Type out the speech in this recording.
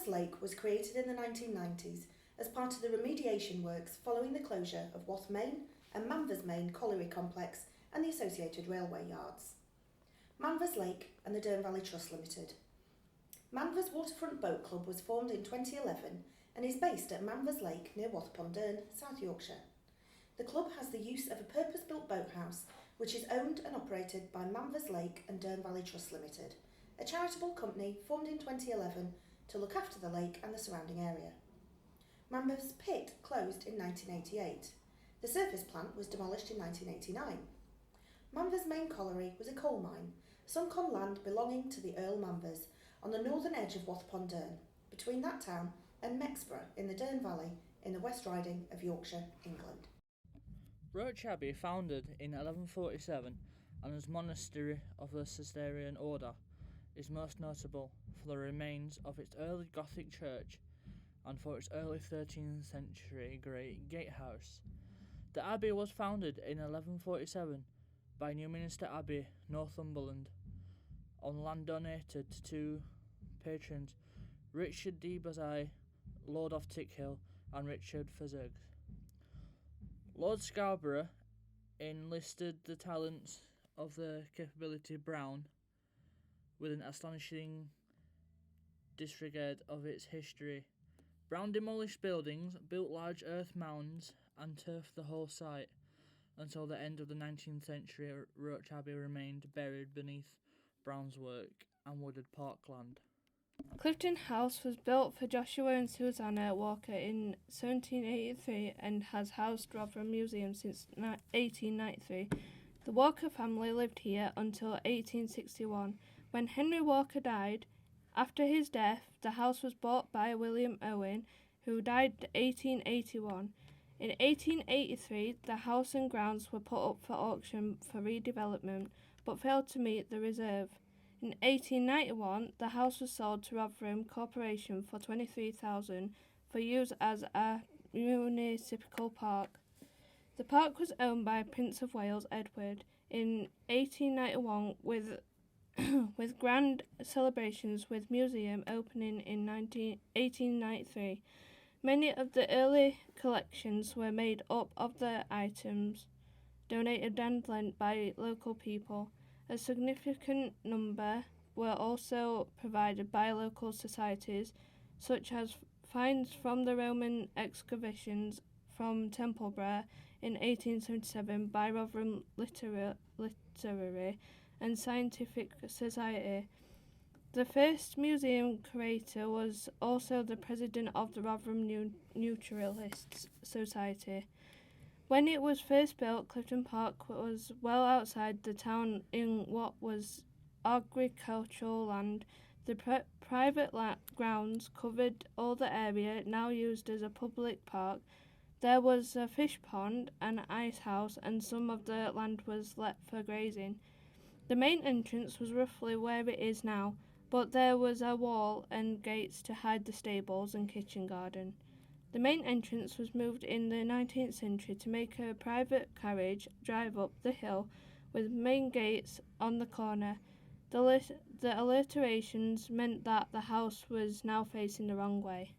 Manvers Lake was created in the 1990s as part of the remediation works following the closure of Wath Main and Manvers Main colliery complex and the associated railway yards. Manvers Lake and the Dearne Valley Trust Limited. Manvers Waterfront Boat Club was formed in 2011 and is based at Manvers Lake near Wath-upon-Dearne, South Yorkshire. The club has the use of a purpose-built boathouse which is owned and operated by Manvers Lake and Dearne Valley Trust Limited, a charitable company formed in 2011 to look after the lake and the surrounding area. Manvers Pit closed in 1988. The surface plant was demolished in 1989. Manvers Main Colliery was a coal mine, sunk on land belonging to the Earl Manvers on the northern edge of Wath-upon-Dearne, between that town and Mexborough in the Dearne Valley in the West Riding of Yorkshire, England. Roach Abbey, founded in 1147 and as monastery of the Cistercian order, is most notable for the remains of its early Gothic church and for its early 13th century great gatehouse. The abbey was founded in 1147 by Newminster Abbey, Northumberland, on land donated to patrons Richard de Bazai, Lord of Tickhill, and Richard Fezeg. Lord Scarborough enlisted the talents of the capability Brown with an astonishing disregard of its history. Brown demolished buildings, built large earth mounds, and turfed the whole site. Until the end of the 19th century, Roach Abbey remained buried beneath Brown's work and wooded parkland. Clifton House was built for Joshua and Susanna Walker in 1783 and has housed Rotherham Museum since 1893. The Walker family lived here until 1861. When Henry Walker died, after his death, the house was bought by William Owen, who died in 1881. In 1883, the house and grounds were put up for auction for redevelopment, but failed to meet the reserve. In 1891, the house was sold to Rotherham Corporation for $23,000 for use as a municipal park. The park was owned by Prince of Wales Edward in 1891 with grand celebrations with museum opening in 1893. Many of the early collections were made up of the items donated and lent by local people. A significant number were also provided by local societies, such as finds from the Roman excavations from Templeborough in 1877 by Rotherham Literary and Scientific Society. The first museum curator was also the president of the Rotherham Naturalists Society. When it was first built, Clifton Park was well outside the town in what was agricultural land. The private grounds covered all the area now used as a public park. There was a fish pond, an ice house, and some of the land was let for grazing. The main entrance was roughly where it is now, but there was a wall and gates to hide the stables and kitchen garden. The main entrance was moved in the 19th century to make a private carriage drive up the hill with main gates on the corner. The alterations meant that the house was now facing the wrong way.